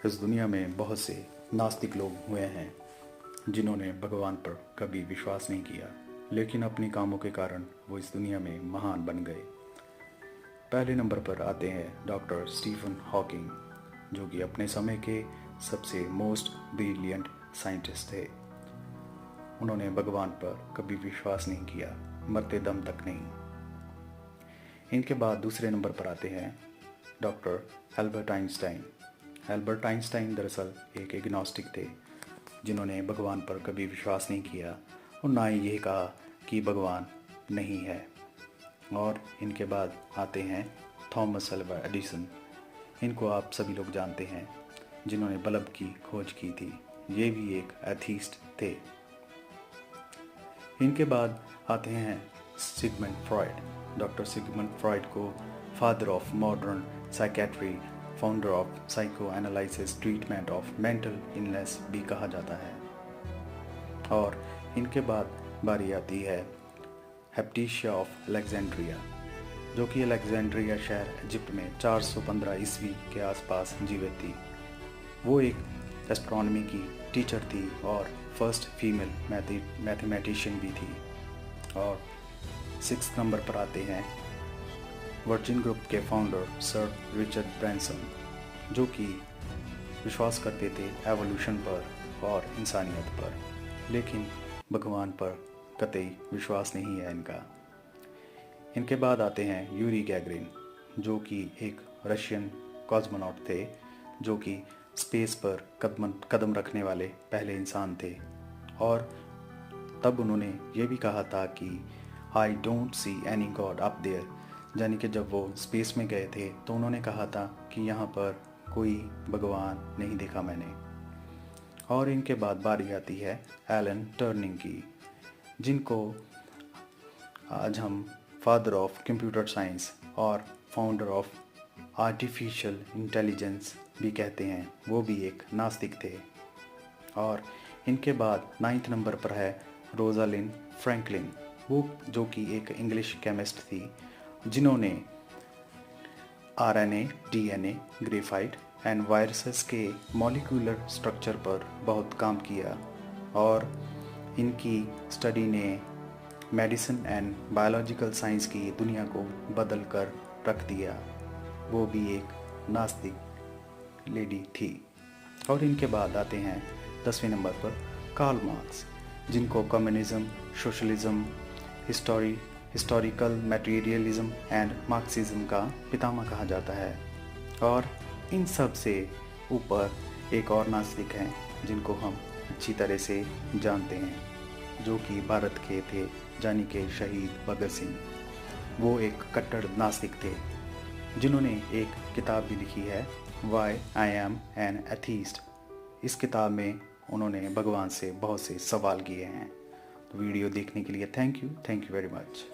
इस दुनिया में बहुत से नास्तिक लोग हुए हैं जिन्होंने भगवान पर कभी विश्वास नहीं किया, लेकिन अपने कामों के कारण वो इस दुनिया में महान बन गए। पहले नंबर पर आते हैं डॉक्टर स्टीफन हॉकिंग, जो कि अपने समय के सबसे मोस्ट ब्रिलियंट साइंटिस्ट थे। उन्होंने भगवान पर कभी विश्वास नहीं किया, मरते दम तक नहीं। इनके बाद दूसरे नंबर पर आते हैं doctor Albert Einstein. Albert Einstein दरअसल एक एग्नोस्टिक थे, जिन्होंने भगवान पर कभी विश्वास नहीं किया और ना ही यह कहा कि भगवान नहीं है। और इनके बाद आते हैं थॉमस अल्वा एडिसन। इनको आप सभी लोग जानते हैं, जिन्होंने बल्ब की खोज की थी। ये भी एक एथीस्ट थे। इनके बाद आते हैं Sigmund Freud. Doctor Sigmund Freud को father of modern psychiatry, founder of psycho analysis treatment of mental illness भी कहा जाता है। और इनके बाद बारी आती है हेप्टिशिया ऑफ अलेक्जेंड्रिया, जो कि अलेक्जेंड्रिया शहर इजिप्ट में 415 ईस्वी के आसपास जीवित थी। वो एक एस्ट्रोनॉमी की टीचर थी और फर्स्ट फीमेल मैथमेटिशियन भी थी। और 6 नंबर पर आते हैं वर्जिन ग्रुप के फाउंडर सर रिचर्ड ब्रैंसन, जो कि विश्वास करते थे एवोल्यूशन पर और इंसानियत पर, लेकिन भगवान पर कतई विश्वास नहीं है इनका। इनके बाद आते हैं यूरी गैगरिन, जो कि एक रशियन कॉस्मोनॉट थे, जो कि स्पेस पर कदम रखने वाले पहले इंसान थे। और तब उन्होंने ये भी कहा था कि I don't see any god up there, यानी कि जब वो स्पेस में गए थे तो उन्होंने कहा था कि यहाँ पर कोई भगवान नहीं देखा मैंने। और इनके बाद बारी आती है एलन टर्निंग की, जिनको आज हम फादर ऑफ कंप्यूटर साइंस और फाउंडर ऑफ आर्टिफिशियल इंटेलिजेंस भी कहते हैं। वो भी एक नास्तिक थे। और इनके बाद 9 नंबर पर है रोजालिंड फ्रैंकलिन, वो जो कि एक इंग्लिश केमिस्ट थी, जिन्होंने RNA, DNA, graphite and viruses के मॉलिक्यूलर स्ट्रक्चर पर बहुत काम किया। और इनकी स्टडी ने मेडिसिन एंड बायोलॉजिकल साइंस की दुनिया को बदल कर रख दिया। वो भी एक नास्तिक लेडी थी। और इनके बाद आते हैं 10वें नंबर पर कार्ल मार्क्स, जिनको communism, socialism, historical materialism and Marxism का पितामह कहा जाता है। और इन सब से ऊपर एक और नास्तिक हैं, जिनको हम अच्छी तरह से जानते हैं, जो कि भारत के थे, जानी के शहीद भगत सिंह। वो एक कट्टर नास्तिक थे, जिन्होंने एक किताब भी लिखी है, why I am an atheist. इस किताब में उन्होंने भगवान से बहुत से सवाल किए हैं। तो वीडियो देखने के लिए थैंक यू वेरी मच।